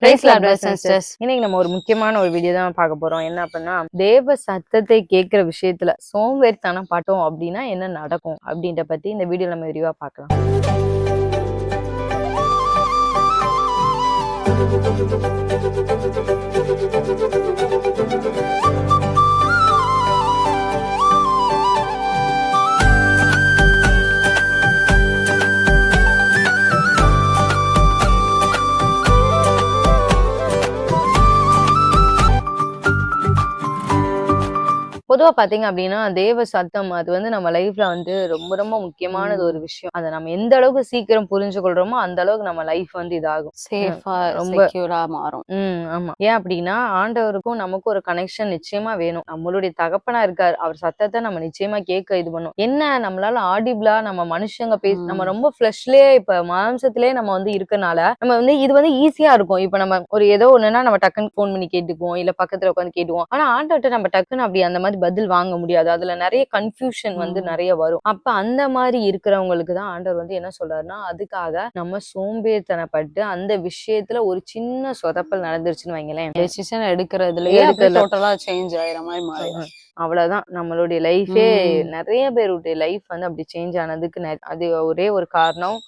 Price Lord brothers and sisters. இன்னைக்கு நம்ம ஒரு முக்கியமான ஒரு வீடியோ தான் பார்க்க போறோம். என்ன அப்படின்னா, தேவ சத்தத்தை கேட்கிற விஷயத்துல சோம்பேறித்தனம் பட்டோம் அப்படின்னா என்ன நடக்கும் அப்படின்ற பத்தி இந்த வீடியோ நம்ம விரிவா பார்க்கலாம். பொதுவா பாத்தீங்க அப்படின்னா, தேவ சத்தம் அது வந்து நம்ம லைஃப்ல வந்து ரொம்ப ரொம்ப முக்கியமானது ஒரு விஷயம். அதை நம்ம எந்த அளவுக்கு சீக்கிரம் புரிஞ்சு கொள்றோமோ அந்த அளவுக்கு நம்ம லைஃப் வந்து இதாகும், சேஃபா ரொம்ப செக்யூரா மாறும். ஆமா. ஏன் அப்படின்னா, ஆண்டவருக்கும் நமக்கும் ஒரு கனெக்ஷன் நிச்சயமா வேணும். நம்மளுடைய தகப்பனா இருக்காரு, அவர் சத்தத்தை நம்ம நிச்சயமா கேட்க இது பண்ணும். என்ன நம்மளால ஆடிபிளா நம்ம மனுஷங்க நம்ம ரொம்ப ஃபிளஷ்லயே இப்ப மாம்சத்திலே நம்ம வந்து இருக்கனால நம்ம வந்து இது வந்து ஈஸியா இருக்கும். இப்ப நம்ம ஒரு ஏதோ ஒண்ணுன்னா நம்ம டக்குன்னு போன் பண்ணி கேட்டுக்குவோம், இல்ல பக்கத்துல உட்காந்து கேட்டுவோம். ஆனா ஆண்டவர்கிட்ட நம்ம டக்குன்னு அப்படி அந்த மாதிரி பதில் வாங்க முடியாது. அதுல நிறைய கன்ஃபியூஷன் வந்து நிறைய வரும். அப்ப அந்த மாதிரி இருக்கிறவங்களுக்கு தான் ஆண்டவர் வந்து என்ன சொல்றாருன்னா, அதுக்காக நம்ம சோம்பேறித்தனப்பட்டு அந்த விஷயத்துல ஒரு சின்ன சொதப்பல் நடந்துருச்சுன்னு வைங்களேன், டெசிஷன் எடுக்கிறதுலயே டோட்டலா சேஞ்ச் ஆயிர மாதிரி மாறிடும். அவ்வளவுதான். நம்மளுடைய லைஃபே நிறைய பேருடைய லைஃப் வந்து அப்படி சேஞ்ச் ஆனதுக்கு அது ஒரே ஒரு காரணம்,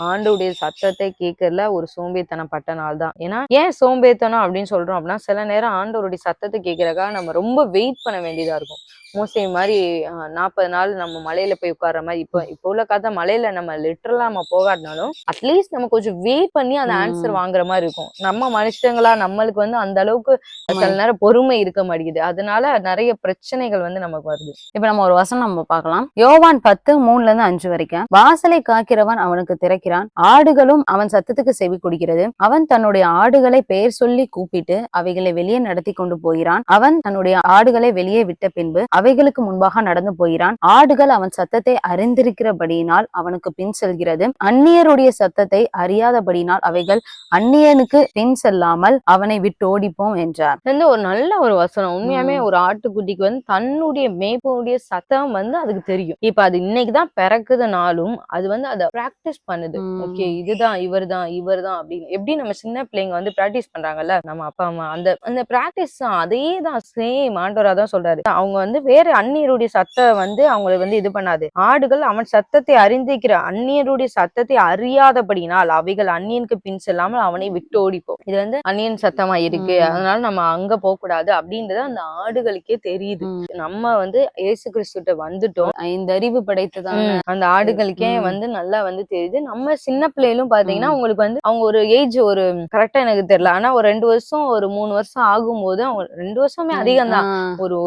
ஆண்டவுடைய சத்தத்தை கேட்கறதுல ஒரு சோம்பேறித்தனம் பட்டனால தான். ஏன்னா ஏன் சோம்பேறித்தனம் அப்படின்னு சொல்றோம் அப்படின்னா, சில நேரம் ஆண்டவருடைய சத்தத்தை கேட்கறதுக்காக நம்ம ரொம்ப வெயிட் பண்ண வேண்டியதா இருக்கும். மோசே மாதிரி 40 நாள் நம்ம மலையில போய் உட்கார்ற மாதிரி. இப்போ உள்ள காலத்துல மலையில நம்ம லிட்டரலா நம்ம போகாட்டினாலும் அட்லீஸ்ட் நம்ம கொஞ்சம் வெயிட் பண்ணி அந்த ஆன்சர் வாங்குற மாதிரி இருக்கும். நம்ம மனுஷங்களா நம்மளுக்கு வந்து அந்த அளவுக்கு சில நேரம் பொறுமை இருக்க மாட்டேங்குது. அதனால நிறைய பிரச்சனைகள் வந்து நமக்கு வருது. இப்ப நம்ம ஒரு வசனம் நம்ம பார்க்கலாம். யோவான் 10:3-5 வரைக்கும். வாசலை காக்கிறவன் அவனுக்கு திறக்கிறான், ஆடுகளும் அவன் சத்தத்துக்கு செவி கொடுக்கிறது. அவன் தன்னுடைய ஆடுகளை பெயர் சொல்லி கூப்பிட்டு அவைகளை வெளியே நடத்தி கொண்டு போகிறான். அவன் தன்னுடைய ஆடுகளை வெளியே விட்ட பின்பு அவைகளுக்கு முன்பாக நடந்து போகிறான். ஆடுகள் அவன் சத்தத்தை அறிந்திருக்கிறபடியினால் அவனுக்கு பின் செல்கிறது. அந்நியருடைய சத்தத்தை அறியாதபடியினால் அவைகள் அந்நியனுக்கு பின் செல்லாமல் அவனை விட்டு ஓடிப்போம் என்றார். ஒரு நல்ல ஒரு வசனம். உண்மையாமே ஒரு ஆட்டுக்குட்டிக்கு வந்து தன்னுடைய மேய்ப்பனுடைய சத்தம் வந்து அதுக்கு தெரியும். இப்ப அது இன்னைக்குதான் பிறக்குதுனாலும் அது வந்து அதை பிராக்டிஸ் பண்ணுது. ஓகே, இதுதான் இவர் தான் அப்படின்னு எப்படி நம்ம சின்ன பிள்ளைங்க வந்து பிராக்டிஸ் பண்றாங்கல்ல நம்ம அப்பா அம்மா, அந்த பிராக்டிஸ் தான். அதே தான் சேம் ஆண்டவரா தான் சொல்றாரு. அவங்க வந்து வேற அந்நியருடைய சத்தம் வந்து அவங்களை வந்து இது பண்ணாது. ஆடுகள் அவன் சத்தத்தை அறிந்திருக்கிற அந்நியருடைய சத்தத்தை அறியாதபடினால் அவைகள் அந்நியனுக்கு பின் செல்லாமல் அவனை விட்டு ஓடிப்போம். இது வந்து அந்நியன் சத்தமா இருக்கு, அதனால நம்ம அங்க போக கூடாது அப்படின்றது அந்த ஆடுகளுக்கே தெரியுது. நம்ம வந்து இயேசு கிறிஸ்துட்ட வந்துட்டோம், 5 அறிவு படைத்ததான் அந்த ஆடுகளுக்கே வந்து நல்லா வந்து தெரியுது. நம்ம சின்ன பிள்ளைகளும் பாத்தீங்கன்னா உங்களுக்கு வந்து அவங்க ஒரு ஏஜ் ஒரு கரெக்டா எனக்கு தெரியல, ஆனா ஒரு 2 வருஷம் ஒரு 3 வருஷம் ஆகும்போது அவங்க 2 வருஷமே அதிகம் தான்,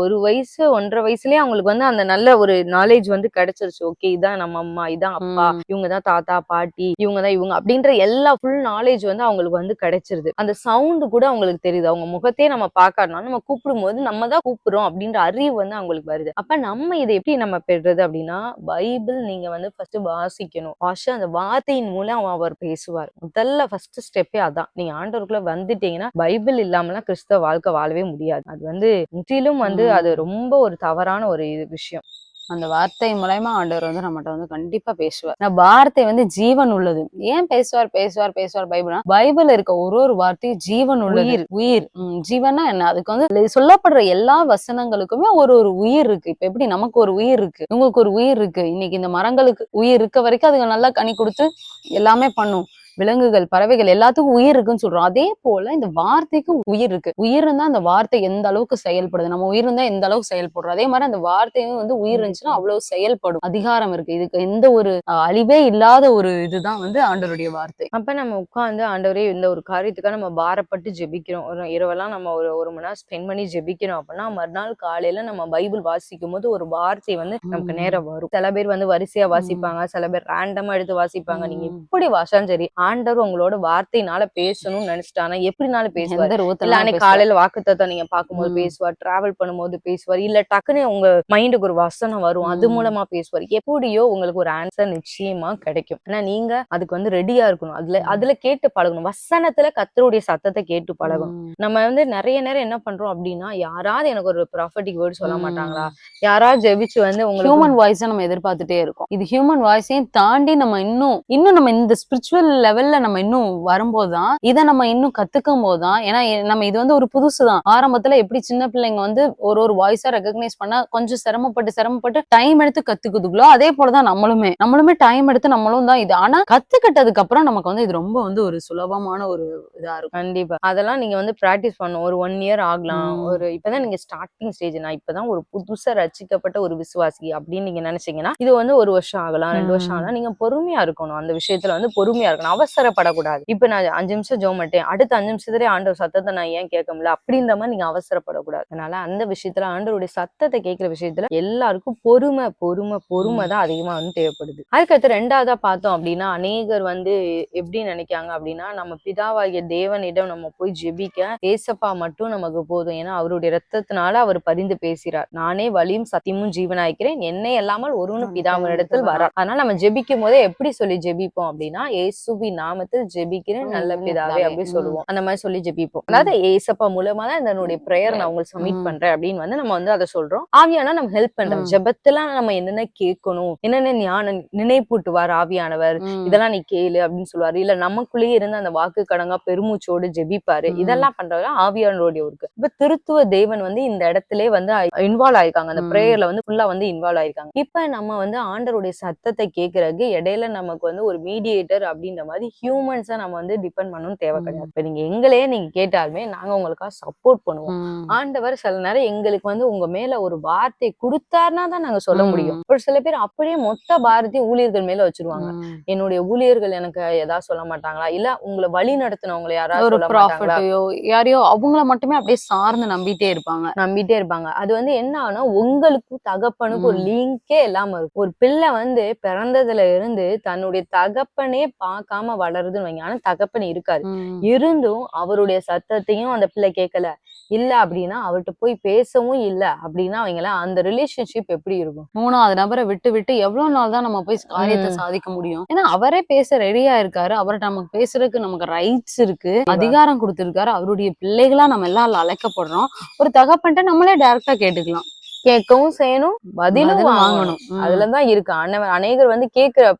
ஒரு வயசு 1.5 வயசுலயே அவங்களுக்கு வந்து அந்த நல்ல ஒரு நாலேஜ் வந்து கிடைச்சிருச்சு. ஓகே, இதான் நம்ம அம்மா, இதான் அப்பா, இவங்கதான் தாத்தா பாட்டி, இவங்கதான் இவங்க அப்படின்ற எல்லா ஃபுல் நாலேஜ் வந்து அவங்களுக்கு வந்து கிடைச்சிருது. அந்த சவுண்டு கூட அவங்களுக்கு தெரியுது. அவங்க முகத்தையே நம்ம பார்க்காதனால நம்ம கூப்பிடும் போது நம்ம தான் கூப்பிடுறோம் அப்படின்ற அறிவு வந்து அவங்களுக்கு வருது. அப்ப நம்ம இதை எப்படி நம்ம பெறுறது அப்படின்னா, பைபிள் நீங்க வந்து ஃபர்ஸ்ட் வாசிக்கணும். அந்த வார்த்தையின் மூலம் அவர் பேசுவார். முதல்ல ஃபர்ஸ்ட் ஸ்டெப்பே அதான். நீங்க ஆண்டவருக்குள்ள வந்துட்டீங்கன்னா பைபிள் இல்லாமலாம் கிறிஸ்தவ வாழ்க்கை வாழவே முடியாது. அது வந்து முற்றிலும் வந்து அது ரொம்ப ஒரு தவறான ஒரு விஷயம். அந்த வார்த்தை மூலமா ஆண்டவர் வந்து நம்மகிட்ட வந்து கண்டிப்பா பேசுவார். வார்த்தை வந்து ஜீவன் உள்ளது. ஏன் பேசுவார் பைபிள்ல இருக்க ஒரு வார்த்தையும் ஜீவன் உள்ளது. உயிர் ஜீவனா என்ன, அதுக்கு வந்து சொல்லப்படுற எல்லா வசனங்களுக்குமே ஒரு உயிர் இருக்கு. இப்ப எப்படி நமக்கு ஒரு உயிர் இருக்கு, உங்களுக்கு ஒரு உயிர் இருக்கு. இன்னைக்கு இந்த மரங்களுக்கு உயிர் இருக்க வரைக்கும் அதுங்க நல்லா கனி கொடுத்து எல்லாமே பண்ணும். விலங்குகள், பறவைகள் எல்லாத்துக்கும் உயிர் இருக்குன்னு சொல்றோம். அதே போல இந்த வார்த்தைக்கு உயிர் இருக்கு. உயிர் இருந்தா அந்த வார்த்தை எந்த அளவுக்கு செயல்படுது, நம்ம உயிர் இருந்தா எந்த அளவுக்கு செயல்படுறோம், அதே மாதிரி அந்த வார்த்தையும் வந்து உயிர் இருந்துச்சுன்னா அவ்வளவு செயல்படும். அதிகாரம் இருக்கு. இதுக்கு எந்த ஒரு அழிவே இல்லாத ஒரு இதுதான் வந்து ஆண்டவருடைய வார்த்தை. அப்ப நம்ம உட்கார்ந்து ஆண்டவரே இந்த ஒரு காரியத்துக்காக நம்ம பாரப்பட்டு ஜெபிக்கிறோம், ஒரு இரவெல்லாம் நம்ம ஒரு மணி நேரம் ஸ்பெண்ட் பண்ணி ஜெபிக்கிறோம் அப்படின்னா மறுநாள் காலையில நம்ம பைபிள் வாசிக்கும் போது ஒரு வார்த்தை வந்து நமக்கு நேரம் வரும். சில பேர் வந்து வரிசையா வாசிப்பாங்க, சில பேர் ரேண்டமா எடுத்து வாசிப்பாங்க. நீங்க எப்படி வாசாலும் சரி, ஆண்டவர் உங்களோட வார்த்தையினால பேசணும்னு நினைச்சிட்டானா எப்படினாலும் பேசுவார். இல்ல அன்னைக்கு காலையில வாக்குத்தத்தம் நீங்க பார்க்கும்போது பேசுவார், டிராவல் பண்ணும்போது பேசுவார், இல்ல டக்குன்னு உங்க மைண்டுக்கு ஒரு வசனம் வரும், அது மூலமா பேசுவார். எப்படியோ உங்களுக்கு ஒரு ஆன்சர் நிச்சயமா கிடைக்கும். ஆனா நீங்க அதுக்கு வந்து ரெடியா இருக்கணும். அதுல கேட்டு பழகணும். வசனத்துல கர்த்தருடைய சத்தத்தை கேட்டு பழகணும். நம்ம வந்து நிறைய நேரம் என்ன பண்றோம் அப்படின்னா, யாராவது எனக்கு ஒரு ப்ராஃபட்டிக் வேர்ட் சொல்ல மாட்டாங்களா, யாராவது ஜெபிச்சு வந்து ஹியூமன் வாய்ஸை நம்ம எதிர்பார்த்துட்டே இருக்கோம். இது ஹியூமன் வாய்ஸையும் தாண்டி நம்ம இன்னும் நம்ம இந்த ஸ்பிரிச்சுவல் லெவல்ல நம்ம இன்னும் வரும்போதுதான் இதை நம்ம இன்னும் கத்துக்கும் போதுதான், ஏன்னா நம்ம இது வந்து ஒரு புதுசுதான். ஆரம்பத்துல எப்படி சின்ன பிள்ளைங்க வந்து ஒரு வாய்ஸா ரெகக்னைஸ் பண்ணா கொஞ்சம் சிரமப்பட்டு டைம் எடுத்து கத்துக்குதுங்களோ, அதே போலதான் நம்மளுமே டைம் எடுத்து நம்மளும் தான் இது. ஆனா கத்துக்கிட்டதுக்கு அப்புறம் நமக்கு வந்து இது ரொம்ப வந்து ஒரு சுலபமான ஒரு இதா இருக்கும். கண்டிப்பா. அதெல்லாம் நீங்க வந்து பிராக்டிஸ் பண்ணணும். ஒரு 1 இயர் ஆகலாம். இப்பதான் நீங்க ஸ்டார்டிங் ஸ்டேஜ். நான் இப்பதான் ஒரு புதுசா ரட்சிக்கப்பட்ட ஒரு விசுவாசி அப்படின்னு நீங்க நினைச்சீங்கன்னா, இது வந்து 1 வருஷம் ஆகலாம், 2 வருஷம் ஆகலாம். நீங்க பொறுமையா இருக்கணும். அந்த விஷயத்துல வந்து பொறுமையா இருக்கணும். அவசரப்படக்கூடாது. இப்ப நான் 5 நிமிஷம் ஜெபம் பண்ணிட்டேன். அடுத்த 5 நிமிஷத்துலயே ஆண்டவர் சத்தத்தை நான் ஏன் கேட்க முடியல? அப்படின்ற மாதிரி நீங்க அவசரப்படக்கூடாது. அதனால அந்த விஷயத்துல ஆண்டவருடைய சத்தத்தை கேட்கிற விஷயத்துல எல்லாருக்கும் பொறுமை தான் அதிகமா வந்து தேவைப்படுது. அதுக்கடுத்து 2வதா பார்த்தோம் அப்படின்னா, அநேகர் வந்து எப்படி நினைக்காங்க அப்படின்னா, நம்ம பிதாவாகிய தேவனிடம் நம்ம போய் ஜெபிக்க ஏசப்பா மட்டும் நமக்கு போதும். ஏன்னா அவருடைய ரத்தத்தினால அவர் பரிந்து பேசுகிறார். நானே வழியும் சத்தியமும் ஜீவனாயிருக்கிறேன், என்னை அல்லாமல் ஒருவனும் பிதாவினிடத்தில் வரார். அதனால நம்ம ஜெபிக்கும் போதே எப்படி சொல்லி ஜெபிப்போம் அப்படின்னா, இயேசுவின் நாமத்தில் ஜெபிக்கிறேன் நல்ல பிதாவே அப்படி சொல்லுவோம். அந்த மாதிரி சொல்லி ஜெபிப்போம். அதாவது ஏசப்பா மூலமா தான் என்னுடைய பிரேயர் நான் உங்களுக்கு சப்மிட் பண்றேன் அப்படின்னு வந்து நம்ம வந்து அதை சொல்றோம். ஆவியானா நம்ம ஹெல்ப் பண்றோம். ஜெபத்துல நம்ம என்னென்ன கேட்கணும், என்னென்ன ஞானம் நினைப்பூட்டுவார் ஆவியானவர், இதெல்லாம் நீ கேளு அப்படின்னு சொல்லுவாரு. இல்ல நமக்குள்ளேயே இருந்து அந்த வாக்கு கடங்கா பெருமூச்சோடு ஜெபிப்பாரு. இதெல்லாம் பண்றது ஆவியானவருடைய ஒர்க். இப்ப திருத்துவ தேவன் வந்து இந்த இடத்திலே வந்து இன்வால்வ் ஆயிருக்காங்க. அந்த பிரேயர்ல வந்து ஃபுல்லா வந்து இன்வால்வ் ஆயிருக்காங்க. இப்ப நம்ம வந்து ஆண்டவருடைய சத்தத்தை கேட்கறதுக்கு இடையில நமக்கு வந்து ஒரு மீடியேட்டர் அப்படின்ற மாதிரி ஹியூமன்ஸா நம்ம வந்து டிபெண்ட் பண்ணணும் தேவை கிடையாது. இப்ப நீங்க எங்களையே நீங்க கேட்டாலுமே நாங்க உங்களுக்காக சப்போர்ட் பண்ணுவோம். ஆண்டவர் சில நேரம் எங்களுக்கு வந்து உங்க மேல ஒரு வார்த்தை கொடுத்தாருன்னா தான் நாங்க சொல்ல முடியும். ஒரு சில பேர் அப்படியே மொத்த பாரத்தையும் ஊழியர்கள் மேல வச்சிருவாங்க. என்னுடைய ஊழியர்கள் எனக்கு ஏதாவது சொல்ல மாட்டாங்களா, இல்ல உங்களை வழி நடத்தினவங்களை யாராவது சொல்ல மாட்டாங்களா, யாரையோ அவங்கள மட்டுமே அப்படியே சார்ந்து நம்பிட்டே இருப்பாங்க. அது வந்து என்ன ஆனா உங்களுக்கும் தகப்பனுக்கு ஒரு லிங்கே இல்லாம இருக்கும். ஒரு பிள்ளை வந்து பிறந்ததுல இருந்து தன்னுடைய தகப்பனே பார்க்காம வளருதுன்னு வைங்க. ஆனா தகப்பன் இருக்காரு, இருந்தும் அவருடைய சத்தத்தையும் அந்த பிள்ளை கேட்கல இல்ல அப்படின்னா, அவர்கிட்ட போய் பேசவும் இல்ல அப்படின்னா அவங்கள அந்த ரிலேஷன்ஷிப் எப்படி இருக்கும்? 3வது நபரை விட்டு எவ்வளவு நாள் தான் நம்ம போய் காரியத்தை சாதிக்க முடியும்? ஏன்னா அவரே பேச ரெடியா இருக்காரு. அவர்கிட்ட நமக்கு பேசுறதுக்கு நமக்கு ரைட்ஸ் இருக்கு, அதிகாரம் கொடுத்திருக்காரு. அவருடைய பிள்ளைகளா நம்ம எல்லாம் அழைக்கப்படுறோம். ஒரு தகப்பன்ட்ட நம்மளே டைரக்டா கேட்டுக்கலாம். கேட்கவும் செய்யணும், பதிலும் வாங்கணும். அதுலதான் இருக்கு. அநேகர் வந்து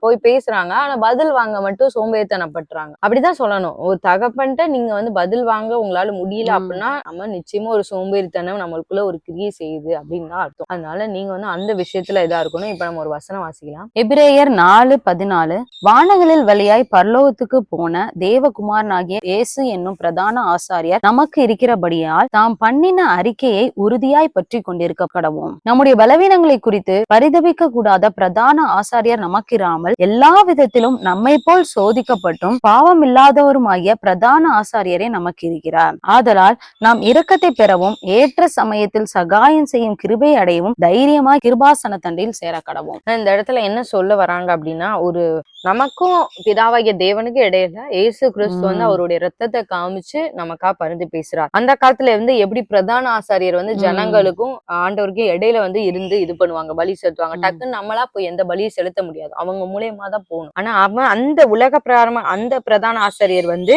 போய் பேசுறாங்க, ஆனா பதில் வாங்க மட்டும் சோம்பேறித்தனப்படுறாங்க. அப்படிதான் சொல்லணும். ஒரு தகப்பன்ட்ட நீங்க வந்து பதில் வாங்க உங்களால முடியல அப்படின்னா நம்ம நிச்சயமா ஒரு சோம்பேறித்தனம் நம்மளுக்குள்ள ஒரு கிரியை செய்யுது அப்படின்னு தான் அர்த்தம். அதனால நீங்க வந்து அந்த விஷயத்துல இதா இருக்கணும். இப்ப நம்ம ஒரு வசனம் வாசிக்கலாம். எபிரேயர் 4:14. வானங்களில் வழியாய் பரலோகத்துக்கு போன தேவகுமாரனாகிய இயேசு என்னும் பிரதான ஆசாரியர் நமக்கு இருக்கிறபடியால் தாம் பண்ணின அறிக்கையை உறுதியாய் பற்றி கொண்டிருக்க நம்முடைய பலவீனங்களை குறித்து பரிதபிக்க கூடாத பிரதான ஆசாரியர் நமக்கிராமல் எல்லா விதத்திலும் நம்மை போல் சோதிக்கப்பட்டும் பாவம் இல்லாதவருமாகிய பிரதான ஆசாரியரே நமக்கு இருக்கிறார். ஆதலால் நாம் இரக்கத்தை பெறவும் ஏற்ற சமயத்தில் சகாயம் செய்யும் கிருபை அடையவும் தைரியமாய் கிருபாசன தண்டையில் சேர கடவும். இந்த இடத்துல என்ன சொல்ல வராங்க அப்படின்னா, ஒரு நமக்கும் பிதாவாகிய தேவனுக்கு இடையில இயேசு கிறிஸ்து வந்து அவருடைய ரத்தத்தை காமிச்சு நமக்கா பரிந்து பேசுறார். அந்த காலத்துல இருந்து எப்படி பிரதான ஆசாரியர் வந்து ஜனங்களுக்கும் ஆண்டவருக்கும் இடையில வந்து இருந்து இது பண்ணுவாங்க, பலி செலுத்துவாங்க. டக்குன்னு நம்மளா போய் எந்த பலியும் செலுத்த முடியாது, அவங்க மூலியமா தான் போகணும். ஆனா அவன் அந்த உலக பிரகாரமா அந்த பிரதான ஆசிரியர் வந்து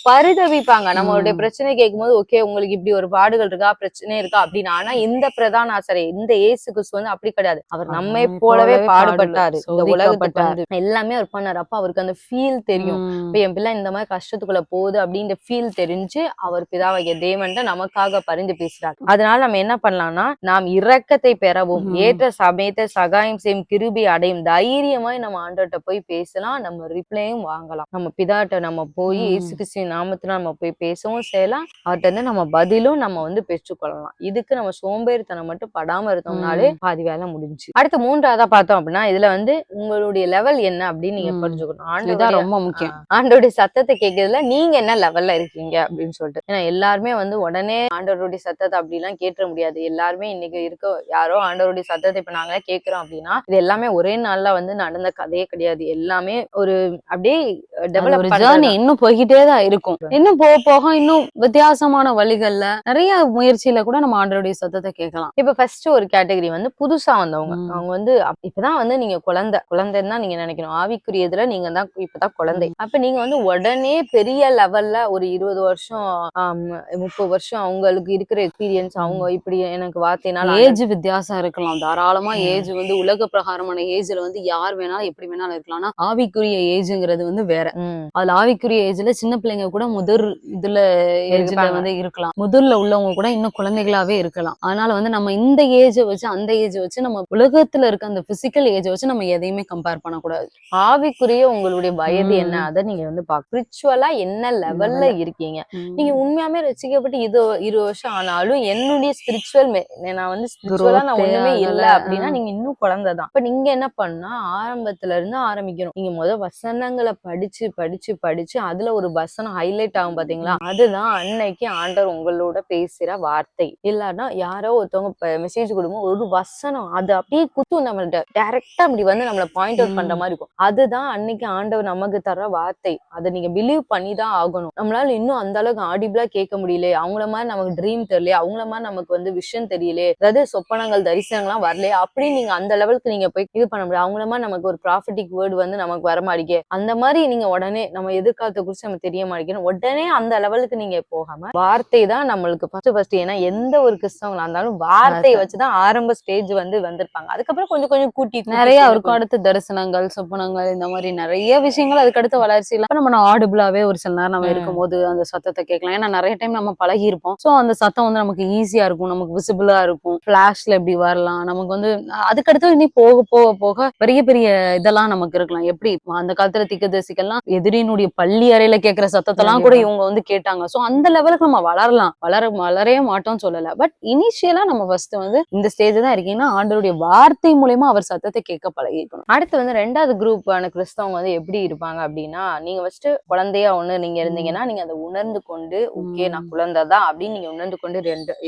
பரிதவிப்பாங்க. நம்மளுடைய பிரச்சனை கேட்கும்போது, ஓகே உங்களுக்கு இப்படி ஒரு பாடுகள் இருக்கா, பிரச்சனை இருக்கா அப்படின்னு. ஆனா இந்த பிரதான ஆசிரியர் இந்த இயேசு கிறிஸ்து வந்து அப்படி கிடையாது. அவர் நம்மை போலவே பாடுபட்டாரு, இந்த உலகத்துக்கு வந்து எல்லாமே அவர் பண்ணாரு. அப்ப அவருக்கு அந்த ஃபீல் தெரியும். இப்ப என் பிள்ளை இந்த மாதிரி கஷ்டத்துக்குள்ள போகுது அப்படின்ற ஃபீல் தெரிஞ்சு அவர் பிதாவாகிய தேவன் நமக்காக பரிந்து பேசுறாரு. அதனால நம்ம என்ன பண்ணலாம்னா, நாம் இரக்கத்தை பெறவும் ஏற்ற சமயத்தை சகாயம் செய்யும் கிருபை அடையும் தைரியமாய் நம்ம ஆண்டவர்கிட்ட போய் பேசலாம், நம்ம ரிப்ளையும் வாங்கலாம். நம்ம பிதாட்ட நம்ம போய் இயேசு கிறிஸ்துவின் நாமத்துல நம்ம போய் பேசவும் செய்யலாம், அவர்கிட்ட இருந்து நம்ம பதிலும் நம்ம வந்து பெற்றுக்கொள்ளலாம். இதுக்கு நம்ம சோம்பேறித்தனம் மட்டும் படாம இருந்தோம்னாலே பாதி வேலை முடிஞ்சு. அடுத்து 3வதா பார்த்தோம் அப்படின்னா, இதுல வந்து உங்களுடைய லெவல் என்ன அப்படின்னு நீங்க புரிஞ்சுக்கணும். ஆண்டவர் ரொம்ப முக்கியம். ஆண்டவருடைய சத்தத்தை கேட்கறதுல நீங்க என்ன லெவல்ல இருக்கீங்க அப்படின்னு சொல்லிட்டு. ஏன்னா எல்லாருமே வந்து உடனே ஆண்டவருடைய சத்தத்தை அப்படிலாம் கேட்க முடியாது. எல்லாருமே இன்னைக்கு இருக்க யாரோ ஆண்டவருடைய சத்தத்தை இப்ப நாங்க கேட்கிறோம் அப்படின்னா, இது எல்லாமே ஒரே நாள்ல வந்து நடந்த கதையே கிடையாது. எல்லாமே ஒரு அப்படியே டெவலப் ஜர்னி இன்னும் போய்கிட்டே தான் இருக்கும். இன்னும் போக இன்னும் வித்தியாசமான வழிகள்ல நிறைய முயற்சியில கூட நம்ம ஆண்டவருடைய சத்தத்தை கேட்கலாம். இப்ப ஃபர்ஸ்ட் ஒரு கேட்டகரி வந்து புதுசா வந்தவங்க. அவங்க வந்து இப்பதான் வந்து நீங்க குழந்தைன்னு தான் நீங்க நினைக்கணும். ஆவிக்குரியதுல நீங்க தான் இப்பதான் குழந்தை. அப்ப நீங்க வந்து உடனே பெரிய லெவல்ல ஒரு 20 வருஷம் 30 வருஷம் அவங்களுக்கு இருக்கிற எக்ஸ்பீரியன்ஸ், அவங்க இப்படி எனக்கு வார்த்தைனால ஏஜ் வித்தியாசம் இருக்கலாம் தாராளமா. ஏஜ் வந்து உலக பிரகாரமான ஏஜ்ல வந்து யார் வேணாலும் எப்படி வேணாலும் இருக்கலாம். ஆனா ஆவிக்குரிய ஏஜ்ங்கிறது வந்து வேற. அதுல ஆவிக்குரிய ஏஜ்ல சின்ன பிள்ளைங்க கூட இதுல ஏஜ்ல வந்து இருக்கலாம். முதிர்ல உள்ளவங்க கூட இன்னும் குழந்தைகளாவே இருக்கலாம். அதனால வந்து நம்ம இந்த ஏஜை வச்சு அந்த ஏஜை வச்சு நம்ம உலகத்துல இருக்க அந்த பிசிக்கல் ஏஜை வச்சு நம்ம எதையுமே கம்பேர் பண்ணக்கூடாது. ஆவிக்குரிய உங்களுடைய வயது என்ன அதை நீங்க வந்து ஸ்பிரிச்சுவலா என்ன லெவல்ல இருக்கீங்க. நீங்க உண்மையாமே ரசிக்கப்பட்டு 20 வருஷம் ஆனாலும் என்னுடைய ஸ்பிரிச்சுவல் நான் வந்து ஸ்பிரிச்சுவலா நான் ஒண்ணுமே இல்ல அப்படின்னா நீங்க இன்னும் குழந்தைதான். இப்ப நீங்க என்ன பண்ணா ஆரம்பத்துல இருந்து ஆரம்பிக்கணும். நீங்க முதல் வசனங்களை படிச்சு படிச்சு படிச்சு அதுல ஒரு வசனம் ஹைலைட் ஆகும் பாத்தீங்களா, அதுதான் அன்னைக்கு ஆண்டவர் உங்களோட பேசுற வார்த்தை. இல்லன்னா யாரோ ஒருத்தவங்க மெசேஜ் கொடுக்கும் ஒரு வசனம் அது அப்படியே குத்தும் நம்மள்ட்ட டைரக்டா அப்படி வந்து நம்மள பாயிண்ட் அவுட் பண்ற மாதிரி இருக்கும். அதுதான் அன்னைக்கு ஆண்டவர் நமக்கு தர வார்த்தை. அதை நீங்க பிலீவ் பண்ணிதான் ஆகணும். நம்மளால இன்னும் அந்த அளவுக்கு ஆடிபிளா கேட்க முடியல, அவங்கள மாதிரி நமக்கு ட்ரீம் தெரியல, அவங்கள மாதிரி நமக்கு வந்து விஷன் தெரியல, அதாவது சொப்பனங்கள் தரிசனங்கள்லாம் வரலையே அப்படி நீங்க அந்த லெவலுக்கு நீங்க போய் இது பண்ண முடியாது. அவங்கள மாதிரி நமக்கு ஒரு ப்ராஃபிட்டிக் வேர்டு வந்து நமக்கு வர மாட்டேங்க. அந்த மாதிரி நீங்க உடனே நம்ம எதிர்காலத்தை குறிச்சு நம்ம தெரிய மாட்டேங்கிறோம். உடனே அந்த லெவலுக்கு நீங்க போகாம வார்த்தை தான் நம்மளுக்கு ஃபர்ஸ்ட். ஏன்னா எந்த ஒரு கிறிஸ்தவங்களா இருந்தாலும் வார்த்தையை வச்சுதான் ஆரம்ப ஸ்டேஜ் வந்து வந்திருப்பாங்க. அதுக்கப்புறம் கொஞ்சம் கொஞ்சம் கூட்டி நிறைய அவருக்கு அடுத்து தரிசனங்கள் சொப்பனங்கள் இந்த மாதிரி நிறைய விஷயங்கள் அதுக்கடுத்து வளர்ச்சியில நம்ம ஆடிபிளாவே ஒரு சில நேரம் நம்ம இருக்கும்போது அந்த சத்தத்தை கேட்கலாம். ஏன்னா நிறைய டைம் நம்ம பழகி இருப்போம். சோ அந்த சத்தம் வந்து நமக்கு ஈஸியா இருக்கும், நமக்கு விசிபிளா இருக்கும், பிளாஷ்ல எப்படி வரலாம், நமக்கு வந்து அதுக்கடுத்து இனி போக போக போக பெரிய பெரிய இதெல்லாம் நமக்கு இருக்கலாம். எப்படி அந்த காலத்துல திக்கதரிசிகள்லாம் எதிரினுடைய பள்ளி அறையில கேட்கிற சத்தத்தெல்லாம் கூட இவங்க வந்து கேட்டாங்க. சோ அந்த லெவலுக்கு நம்ம வளரலாம், வளரவே மாட்டோம்னு சொல்லல. பட் இனிஷியலா நம்ம ஃபர்ஸ்ட் வந்து இந்த ஸ்டேஜ் தான் இருக்கீங்கன்னா ஆண்டவருடைய வார்த்தை மூலமா அவர் சத்தத்தை கேட்க பழகிக்கணும். அடுத்து வந்து 2வது குரூப்பான கிறிஸ்தவங்க வந்து எப்படி இருப்பாங்க அப்படின்னா, நீங்க ஃபர்ஸ்ட் குழந்தையா நீங்க இருந்தீங்கன்னா நீங்க அதை உணர்ந்து கொண்டு ஓகே நான் குழந்தைதான் அப்படின்னு நீங்க உணர்ந்து கொண்டு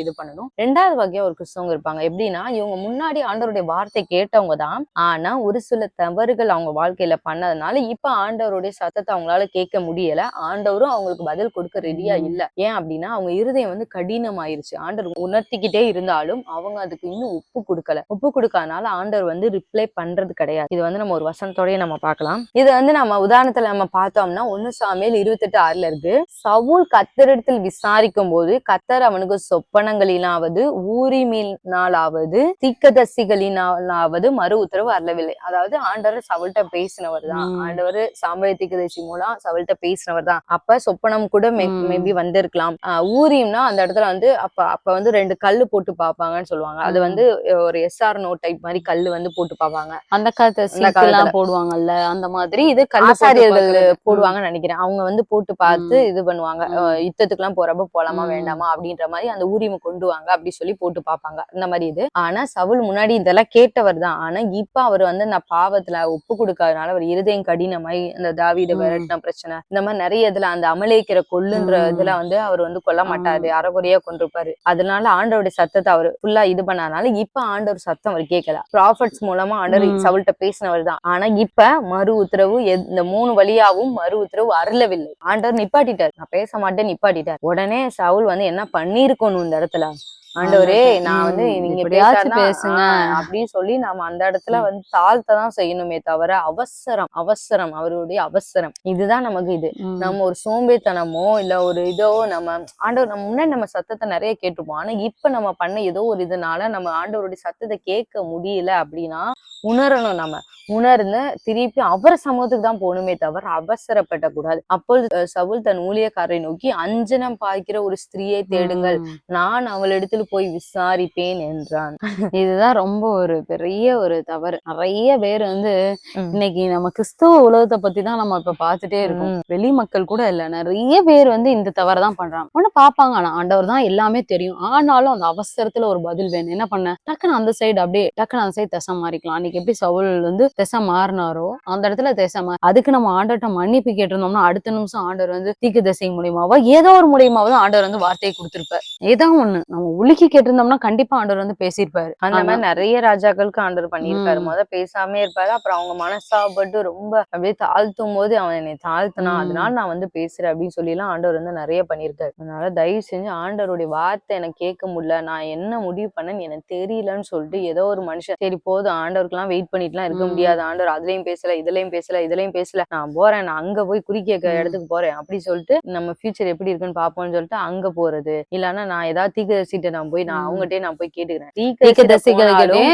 இது பண்ணணும். 2வது வகையா ஒரு கிறிஸ்தவங்க இருப்பாங்க. எப்படின்னா இவங்க முன்னாடி ஆண்டவருடைய வார்த்தை கேட்டவங்க தான், ஆனா ஒரு சில தவறுகள் அவங்க வாழ்க்கையில பண்ணதுனால இப்ப ஆண்டவருடைய சத்தத்தை அவங்களால கேட்க முடியல. ஆண்டவரும் அவங்களுக்கு பதில் கொடுக்க ரெடியா இல்ல. ஏன் அப்படின்னா அவங்க இருதயம் வந்து கடினமாயிருச்சு. ஆண்டவர் உணர்த்திக்கிட்டே இருந்தாலும் அவங்க அதுக்கு இன்னும் ஒப்பு கொடுக்காதனால ஆண்டவர் வந்து ரிப்ளை பண்றது கிடையாது. இது வந்து நம்ம ஒரு வசனத்தோடய நம்ம பார்க்கலாம். இது வந்து நம்ம உதாரணத்துல நம்ம பார்த்தோம்னா 1 சாமுவேல் 28:6 இருக்கு. சவுல் கர்த்தரிடத்தில் விசாரிக்கும் போது கர்த்தர் அவனுக்கு சொப்பனங்களினாவது ஊரிமினாலாவது தீர்க்கதரிசிகளினாலாவது மறு உத்தரவு அருளவில்லை. அதாவது ஆண்டவர் சவுல்ட்ட பேசினவர் தான். ஆண்டவர் சாமுவேல் தீர்க்கதரிசி மூலம் சவுல்ட்ட பேசினவர் தான். அப்ப சொப்பனம் கூட மேபி வந்திருக்கலாம். ஊரிம்னா அந்த இடத்துல வந்து அப்ப வந்து 2 கல்லு போட்டு பாப்பாங்கன்னு சொல்லுவாங்க. அது வந்து ஒரு SR நோட் டைப் மாதிரி கல்லு வந்து போட்டு பாப்பாங்க. அந்த காலத்துல போடுவாங்கல்ல அந்த மாதிரி இது ஆசாரியர்கள் போடுவாங்கன்னு நினைக்கிறேன். அவங்க வந்து போட்டு பார்த்து இது பண்ணுவாங்க. யுத்தத்துக்கு எல்லாம் போறப்ப போலாமா வேண்டாமா அப்படின்ற மாதிரி அந்த ஊரிமை கொண்டு வாங்க அப்படி சொல்லி போட்டு பாப்பாங்க. இந்த மாதிரி இது. ஆனா சவுல் முன்னாடி இதெல்லாம் கேட்டவர் தான். ஆனா இப்ப அவர் வந்து நான் பாவத்துல ஒப்பு கொடுக்காதனால அவர் இருதயம் கடினமாய் அந்த தாவீதை விரட்டின பிரச்சனை இந்த மாதிரி நிறைய இதுல அந்த அமலேக்கிற கொல்லுன்ற இதுல வந்து அவர் வந்து கொல்ல மாட்டாரு, அறகுறையா கொண்டிருப்பாரு. அதனால ஆண்டவருடைய சத்தத்தை அவர் ஃபுல்லா இது பண்ணாதனால இப்ப ஆண்டவர் சத்தம் அவர் கேட்கல. ப்ராஃபட்ஸ் மூலமா ஆண்டவர் சவுல்ட்ட பேசினவர் தான். ஆனா இப்ப மறு உத்தரவு இந்த 3 வழியாவும் மறு உத்தரவு அருளவில்லை. ஆண்டவர் நிப்பாட்டிட்டார், நான் பேச மாட்டேன் நிப்பாட்டிட்டார். உடனே சவுல் வந்து என்ன பண்ணிருக்கணும் இந்த இடத்துல, ஆண்டவரே நான் வந்து நீங்க பேசுங்க அப்படின்னு சொல்லி நாம அந்த இடத்துல வந்து தாழ்த்ததான் செய்யணுமே தவிர அவசரம் அவருடைய அவசரம் இதுதான் நமக்கு இது. நம்ம ஒரு சோம்பேத்தனமோ இல்ல ஒரு இதோ நம்ம ஆண்டவர் நம்ம முன்னாடி நம்ம சத்தத்தை நிறைய கேட்டுப்போம். ஆனா இப்ப நம்ம பண்ண ஏதோ ஒரு இதனால நம்ம ஆண்டவருடைய சத்தத்தை கேட்க முடியல அப்படின்னா உணரணும். நம்ம உணர்ந்து திருப்பி அவர் சமூகத்துக்கு தான் போகணுமே தவிர அவசரப்பட கூடாது. அப்பொழுது சவுல் தன் ஊழியக்காரரை நோக்கி அஞ்சனம் பாய்க்கிற ஒரு ஸ்திரீயை தேடுங்கள், நான் அவளிடத்தில் போய் விசாரிப்பேன் என்றான். இதுதான் ரொம்ப ஒரு பெரிய ஒரு தவறு. நிறைய பேர் வந்து இன்னைக்கு நம்ம கிறிஸ்தவ உலகத்தை பத்தி தான் நம்ம இப்ப பாத்துட்டே இருக்கோம். வெளி மக்கள் கூட இல்ல, நிறைய பேர் வந்து இந்த தவறு தான் பண்றாங்க. ஒண்ணு பாப்பாங்க, ஆனா ஆண்டவர் தான் எல்லாமே தெரியும். ஆனாலும் அந்த அவசரத்துல ஒரு பதில் வேணும். என்ன பண்ண டக்குன்னு அந்த சைடு அப்படியே டக்குன்னு அந்த சைடு திசை மாறிக்கலாம். அன்னைக்கு எப்படி சவுல் வந்து திசை மாறினாரோ அந்த இடத்துல திசை அதுக்கு நம்ம ஆண்டவர்கிட்ட மன்னிப்பு கேட்டிருந்தோம்னா அடுத்த நிமிஷம் ஆண்டவர் வந்து தீக்கு திசை மூலியமாவோ ஏதோ ஒரு மூலியமாவது ஆண்டவர் வந்து வார்த்தையை கொடுத்திருப்பார். ஏதோ ஒண்ணு நம்ம உலுக்கி கேட்டிருந்தோம்னா கண்டிப்பா ஆண்டவர் வந்து பேசியிருப்பாரு. அந்த மாதிரி நிறைய ராஜாக்களுக்கு ஆண்டவர் பண்ணியிருக்காரு. பேசாம இருப்பாரு, அப்புறம் அவங்க மனசாப்பட்டு ரொம்ப அப்படியே தாழ்த்தும் போது அவன் என்னை தாழ்த்தினா அதனால நான் வந்து பேசுறேன் அப்படின்னு சொல்லி எல்லாம் ஆண்டவர் வந்து நிறைய பண்ணியிருக்காரு. அதனால தயவு செஞ்சு ஆண்டவருடைய வார்த்தை எனக்கு கேட்க முடியல, நான் என்ன முடிவு பண்ணேன்னு எனக்கு தெரியலன்னு சொல்லிட்டு ஏதோ ஒரு மனுஷன் சரி போதும் ஆண்டவருக்கு எல்லாம் வெயிட் பண்ணிட்டு எல்லாம் இருக்க முடியாது, ஆண்டவர் அதுலயும் பேசல இதுலயும் பேசல நான் போறேன், நான் அங்க போய் குறி கேட்க இடத்துக்கு போறேன் அப்படி சொல்லிட்டு நம்ம ஃபியூச்சர் எப்படி இருக்குன்னு பாப்போம்னு சொல்லிட்டு அங்க போறது. இல்லன்னா நான் ஏதாவது தீர்க்கதரிசிட்ட நான் போய் அவங்ககிட்டயே நான் போய் கேட்டுக்கிறேன். தீர்க்கதரிசிகள்கிட்டே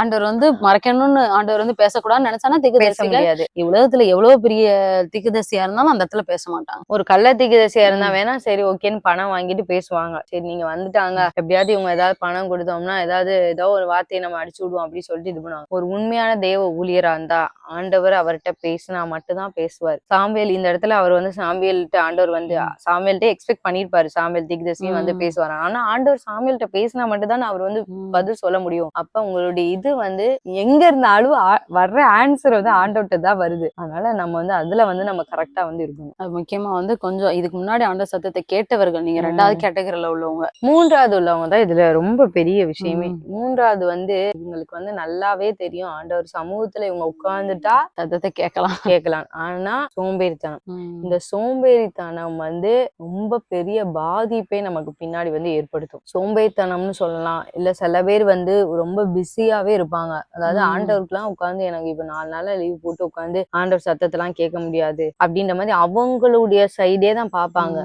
ஆண்டவர் வந்து மறைக்கணும்னு ஆண்டவர் வந்து பேசக்கூடாதுன்னு நினைச்சானா பேச தீர்க்கதரிசிகள் முடியாது. உலகத்துல எவ்வளவு பெரிய தீர்க்கதரிசியா இருந்தாலும் அந்த இடத்துல பேச மாட்டாங்க. ஒரு கள்ள தீர்க்கதரிசியா இருந்தா வேணா சரி ஓகேன்னு பணம் வாங்கிட்டு பேசுவாங்க. சரி நீங்க வந்துட்டாங்க, எப்படியாவது இவங்க ஏதாவது பணம் கொடுத்தோம்னா ஏதோ ஒரு வார்த்தையை நம்ம அடிச்சு விடுவோம் அப்படின்னு சொல்லிட்டு இது பண்ணுவாங்க. ஒரு உண்மையான தேவ ஊழியரா இருந்தா ஆண்டவர் அவர்கிட்ட பேசினா மட்டும்தான் பேசுவார். சாமுவேல் இந்த இடத்துல அவர் வந்து சாமுவேல்கிட்ட ஆண்டவர் வந்து சாமுவேல்கிட்ட எக்ஸ்பெக்ட் பண்ணிருப்பாரு சாமுவேல் தீர்க்கதரிசியும் வந்து பேசுவாரு. ஆனா ஆண்டவர் சாமுவேல்கிட்ட பேசினா மட்டும்தான் அவர் வந்து பதில் சொல்ல முடியும். அப்ப உங்களுடைய இது வந்து எங்க இருந்தாலும் வர்ற ஆன்சர் வந்து ஆண்டவர்கிட்ட தான் வருது. அதனால நம்ம வந்து அதுல வந்து நம்ம கரெக்டா வந்து இருக்கணும். அது முக்கியமா வந்து கொஞ்சம் இதுக்கு முன்னாடி ஆண்டவர் சத்தத்தை கேட்டவர்கள், நீங்க 2வது கேட்டகரியில உள்ளவங்க. 3வது உள்ளவங்க தான் இதுல ரொம்ப பெரிய விஷயமே. 3வது வந்து இவங்களுக்கு வந்து நல்லாவே தெரியும் ஆண்டவர் சமூகத்துல இவங்க உட்கார்ந்துட்டா சத்தத்தை கேட்கலாம். ஆனா சோம்பேறித்தனம், இந்த சோம்பேறித்தனம் வந்து ரொம்ப பெரிய பாதிப்பே நமக்கு பின்னாடி வந்து ஏற்படுத்தும். சோம்பேறித்தனம்னு சொல்லலாம். இல்ல சில பேர் வந்து ரொம்ப பிஸியாவே இருப்பாங்க. அதாவது ஆண்டவருக்குலாம் உட்கார்ந்து எனக்கு இப்ப 4 நாளா லீவ் போட்டு உட்கார்ந்து ஆண்டவர் சத்தத்தெல்லாம் கேட்க முடியாது அப்படின்ற மாதிரி அவங்களுடைய சைடே தான் பார்ப்பாங்க.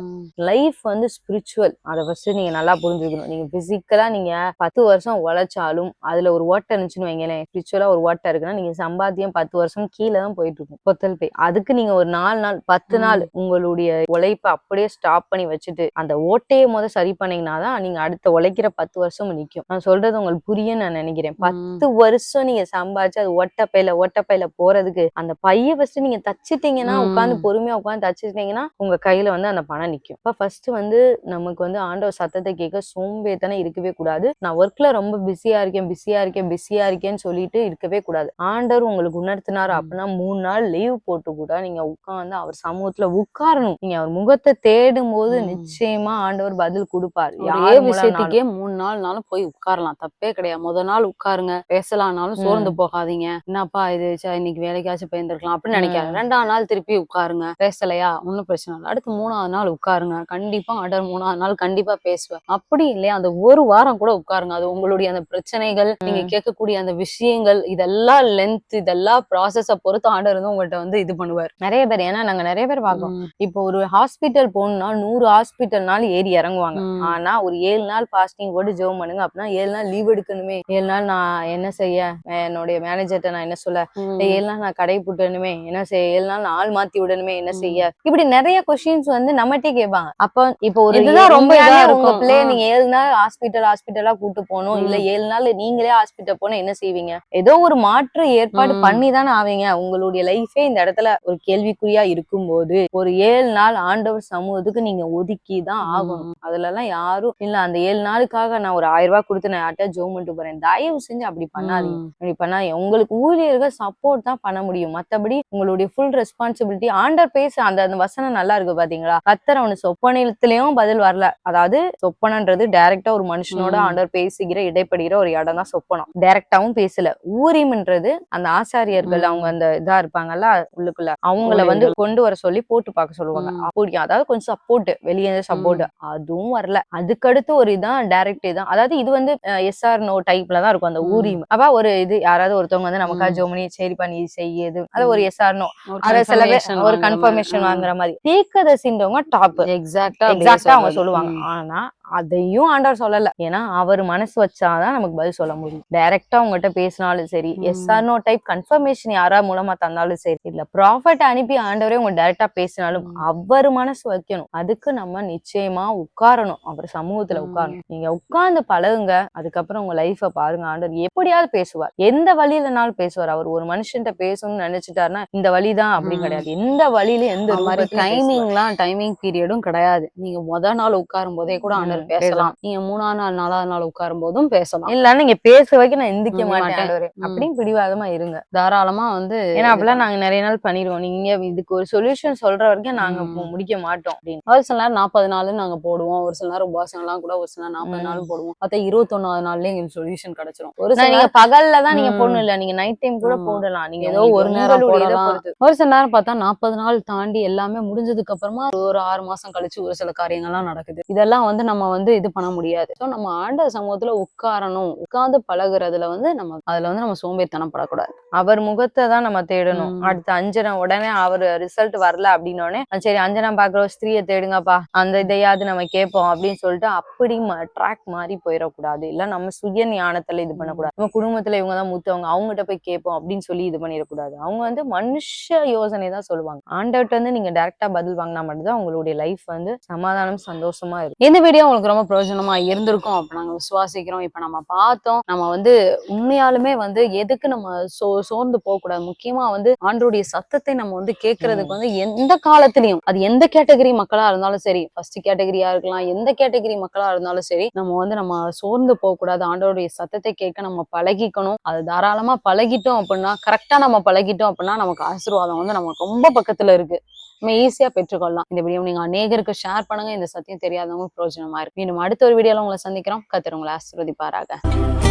லைஃப் வந்து ஸ்பிரிச்சுவல். அதை ஃபர்ஸ்ட் நீங்க நல்லா புரிஞ்சுக்கணும். நீங்க பிசிக்கலா நீங்க 10 வருஷம் உழைச்சாலும் அதுல ஒரு ஓட்டை இருந்துச்சுன்னு வைங்களேன், ஸ்பிரிச்சுவலா ஒரு ஓட்டை இருக்குன்னா நீங்க சம்பாத்தியம் 10 வருஷம் கீழே தான் போயிட்டு இருக்கும், பொத்தல் போய். அதுக்கு நீங்க ஒரு 4 நாள் 10 நாள் உங்களுடைய உழைப்பை அப்படியே ஸ்டாப் பண்ணி வச்சுட்டு அந்த ஓட்டையை சரி பண்ணீங்கன்னா தான் நீங்க அடுத்த உழைக்கிற 10 வருஷமும் நிக்கும். நான் சொல்றது உங்களுக்கு புரியும் நான் நினைக்கிறேன். 10 வருஷம் நீங்க சம்பாதிச்சு அது ஓட்டப்பையில போறதுக்கு அந்த பைய ஃபர்ஸ்ட் நீங்க தச்சுட்டீங்கன்னா, உட்காந்து பொறுமையா உட்காந்து தச்சுட்டீங்கன்னா உங்க கையில வந்து அந்த பணம் நிக்கும். இப்ப ஃபர்ஸ்ட் வந்து நமக்கு வந்து ஆண்டவர் சத்தத்தை கேட்க சோம்பேறித்தனம் இருக்கவே கூடாது. நான் ஒர்க்ல ரொம்ப பிஸியா இருக்கேன்னு சொல்லிட்டு இருக்கவே கூடாது. ஆண்டவர் உங்களுக்கு உணர்த்தினாரு அப்படின்னா 3 நாள் லீவ் போட்டு கூட நீங்க உட்கார்ந்து அவர் சமூகத்துல உட்காரணும். நீங்க அவர் முகத்தை தேடும் போது நிச்சயமா ஆண்டவர் பதில் கொடுப்பாரு. ஒரே விஷயத்துக்கே 3 நாள்னாலும் போய் உட்காரலாம், தப்பே கிடையாது. முதல் நாள் உட்காருங்க, பேசலாம்னாலும் சோர்ந்து போகாதீங்க. என்னப்பா இது இன்னைக்கு வேலைக்காச்சும் போயிருந்திருக்கலாம் அப்படின்னு நினைக்காது. 2ஆம் நாள் திருப்பி உட்காருங்க, பேசலையா ஒன்னும் பிரச்சனை இல்லை, அடுத்து 3ஆவது நாள் உட்காருங்க, கண்டிப்பா ஆண்டவர் 3ஆவது நாள் கண்டிப்பா பேசுவேன். அப்படி இல்லையா அந்த ஒரு வாரம் கூட உட்காருங்க. அது உங்களுடைய அந்த பிரச்சனைகள், நீங்க கேட்கக்கூடிய அந்த விஷயங்கள், இதெல்லாம் லென்த், இதெல்லாம் ப்ராசஸ பொறுத்து ஆண்டவர் வந்து உங்கள்கிட்ட வந்து இது பண்ணுவார். நிறைய பேர், ஏன்னா நாங்க நிறைய பேர் பார்க்கோம். இப்போ ஒரு ஹாஸ்பிட்டல் போகணும்னா 100 ஹாஸ்பிட்டல்னாலும் ஏறி இறங்குவாங்க. ஆனா ஒரு 7 நாள் பாஸ்டிங் போட்டு ஜெபம் பண்ணுங்க அப்படின்னா 7 நாள் லீவ் எடுக்கணுமே, 7 நாள் நான் என்ன செய்ய, என்னுடைய மேனேஜர்ட்ட நான் என்ன சொல்ல, 7 நாள் நான் கடை புட்டணுமே என்ன செய்ய, 7 நாள் நான் ஆள் மாத்தி விடணுமே என்ன செய்ய, இப்படி நிறைய கொஸ்டின்ஸ் வந்து நம்மகிட்டே கேட்பாங்க. அப்ப இப்போ ஒரு இதுதான் ரொம்ப உங்க பிள்ளைய நீங்க 7 நாள் ஹாஸ்பிட்டலா கூட்டு போகணும், இல்ல 7 நாள் நீங்களே ஹாஸ்பிட்டல் போனா என்ன செய்வீங்க? ஏதோ ஒரு மாற்று ஏற்பாடு பண்ணி தானே ஆவீங்க. உங்களுடைய லைஃபே இந்த இடத்துல ஒரு கேள்விக்குறியா இருக்கும்போது ஒரு 7 நாள் ஆண்டவர் சமூகத்துக்கு நீங்க ஒதுக்கி தான் ஆகணும். அதுல எல்லாம் யாரும் இல்ல அந்த 7 நாளுக்காக நான் ஒரு 1000 ரூபாய் கொடுத்து நான் யார்ட்ட ஜோம் பண்ணிட்டு போறேன், தயவு செஞ்சு அப்படி பண்ணாதீங்க. அப்படி பண்ணாதீங்க. உங்களுக்கு ஊழியர்கள் சப்போர்ட் தான் பண்ண முடியும். மத்தபடி உங்களுடைய ஃபுல் ரெஸ்பான்சிபிலிட்டி ஆண்டவர் பேச அந்த வசனம் நல்லா இருக்கு பாத்தீங்களா? கர்த்தர் அவனு சொப்பனத்திலயும் பதில் வரல. அதாவது சொப்பனன்றது டைரக்டா ஒரு மனுஷனோட ஆண்டவர் பேசுகிற இடைப்படுகிற ஒரு இடம் தான் சொப்பனம். டைரக்டாவும் பேசல. ஊரிம்ன்றது அந்த ஆசாரியர்கள் அவங்க அந்த இதா இருப்பாங்கல்ல உள்ளுக்குள்ள, அவங்கள வந்து கொண்டு வர சொல்லி போட்டு பார்க்க சொல்லுவாங்க. அதாவது கொஞ்சம் சப்போர்ட், வெளியே சப்போர்ட், அதுவும் வரல. அதுக்கடுத்து ஒரு இதான் டைரக்ட் தான். அதாவது இது வந்து எஸ்ஆர் நோ டைப்ல தான் இருக்கும் அந்த ஊரிம். அப்ப ஒரு இது யாராவது ஒருத்தவங்க வந்து நமக்கா ஜோமனி சரி பண்ணி செய்யுது, அது ஒரு எஸ்ஆர் நோ, அத சில பேர் ஒரு கன்ஃபர்மேஷன் வாங்குற மாதிரி. தீர்க்கதரிசின்றவங்க டாப் எக்ஸாக்டா அவங்க சொல்லுவாங்க. ஆனா அதையும் ஆண்டவர் சொல்லல. ஏன்னா அவர் மனசு வச்சாதான் நமக்கு பதில் சொல்ல முடியும். டைரக்டா உங்ககிட்ட பேசினாலும் சரி, எஸ்ஆர் நோ டைப் கன்ஃபர்மேஷன் யாரா மூலமா தந்தாலும் சரி, இல்ல ப்ராஃபட் அனுப்பி ஆண்டவரே உங்க டைரக்டா பேசினாலும் அவர் மனசு வைக்கணும். அதுக்கு நம்ம நிச்சயமா உட்காரணும், அவர் சமூகத்துல உட்காரணும். நீங்க உட்கார்ந்து பழகுங்க. அதுக்கப்புறம் உங்க லைஃப பாருங்க. ஆண்டவர் எப்படியாவது பேசுவார், எந்த வழியிலனாலும் பேசுவார். அவர் ஒரு மனுஷன்ட்ட பேசணும்னு நினைச்சிட்டாருன்னா இந்த வழிதான் அப்படி கிடையாது. எந்த வழியில எந்த டைமிங் பீரியடும் கிடையாது. நீங்க முதல் நாள் உட்காரும் போதே கூட ஆண்டவர் பேசலாம். நீங்க 3ஆம் நாள் 4ஆவது நாள் உட்காரும் போதும் பேசலாம். இல்ல நீங்க பேச வைக்க நான் எந்திக்க மாட்டேன் அப்படின்னு பிடிவாதமா இருங்க. தாராளமா வந்து, ஏன்னா அப்பெல்லாம் நாங்க நிறைய நாள் பண்ணிடுவோம். நீங்க இதுக்கு ஒரு சொல்யூஷன் சொல்ற வரைக்கும் நாங்க முடிக்க மாட்டோம் அப்படின்னு. ஒரு சில நேரம் 40 நாள் நாங்க போடுவோம். ஒரு சில நேரம் உபாசனம் எல்லாம் கூட ஒரு சில நேரம் 40 நாள் போடுவோம். அத 21வது நாள்லயே எங்களுக்கு சொல்யூஷன் கிடைச்சிரும். ஒரு சில நீங்க பகல்ல தான் நீங்க போடணும், இல்ல நீங்க நைட் டைம் கூட போடலாம். நீங்க ஏதோ ஒரு நேரம் போடலாம். ஒரு சில நேரம் பார்த்தா 40 நாள் தாண்டி எல்லாமே முடிஞ்சதுக்கு அப்புறமா ஒரு 6 மாசம் கழிச்சு ஒரு சில காரியங்கள்லாம் நடக்குது. இதெல்லாம் வந்து நம்ம நம்ம வந்து இது பண்ண முடியாது. ஸோ நம்ம ஆண்டவர் சமூகத்துல உட்காரணும், உட்கார்ந்து பழகுறதுல வந்து நம்ம சோம்பேறித்தனப்படக்கூடாது. அவர் முகத்தை தான் நம்ம தேடணும். அடுத்து அஞ்சனா உடனே அவர் ரிசல்ட் வரல அப்படின்னோடனே சரி அஞ்சனா பாக்குற ஸ்திரீயை தேடுங்கப்பா, அந்த இதையாவது நம்ம கேட்போம் அப்படின்னு சொல்லிட்டு அப்படி ட்ராக் மாறி போயிடக்கூடாது. இல்ல நம்ம சுய ஞானத்துல இது பண்ணக்கூடாது. நம்ம குடும்பத்துல இவங்கதான் மூத்தவங்க, அவங்ககிட்ட போய் கேட்போம் அப்படின்னு சொல்லி இது பண்ணிடக்கூடாது. அவங்க வந்து மனுஷ யோசனை தான் சொல்லுவாங்க. ஆண்டவர்ட்ட வந்து நீங்க டைரக்டா பதில் வாங்கினா மட்டும்தான் உங்களுடைய லைஃப் வந்து சமாதானம் சந்தோஷமா இருக்கும். இந்த வீடியோ உங்களுக்கு ரொம்ப பிரயோஜனமா இருந்திருக்கும் அப்ப நாங்க விசுவாசிக்கிறோம். இப்ப நம்ம பார்த்தோம், நம்ம வந்து உண்மையாலுமே வந்து எதுக்கு நம்ம சோர்ந்து போக கூடாது. முக்கியமா வந்து ஆண்டவருடைய சத்தத்தை நம்ம வந்து கேட்கறதுக்கு வந்து எந்த காலத்திலயும், அது எந்த கேட்டகரி மக்களா இருந்தாலும் சரி, ஃபர்ஸ்ட் கேட்டகரியா இருக்கலாம், எந்த கேட்டகரி மக்களா இருந்தாலும் சரி, நம்ம சோர்ந்து போக கூடாது. ஆண்டவருடைய சத்தத்தை கேட்க நம்ம பழகிக்கணும். அது தாராளமா பழகிட்டோம் அப்படின்னா, கரெக்டா நம்ம பழகிட்டோம் அப்படின்னா நமக்கு ஆசீர்வாதம் வந்து நமக்கு ரொம்ப பக்கத்துல இருக்கு. நம்ம ஈஸியா பெற்றுக்கொள்ளலாம். இந்த வீடியோ நீங்க அநேகருக்கு ஷேர் பண்ணுங்க. இந்த சத்தியம் தெரியாதவங்க பிரயோஜனமா இருக்கு. மீண்டும் அடுத்த ஒரு வீடியோல உங்களை சந்திக்கிறோம். கர்த்தர் உங்களை ஆசீர்வதிப்பாராக.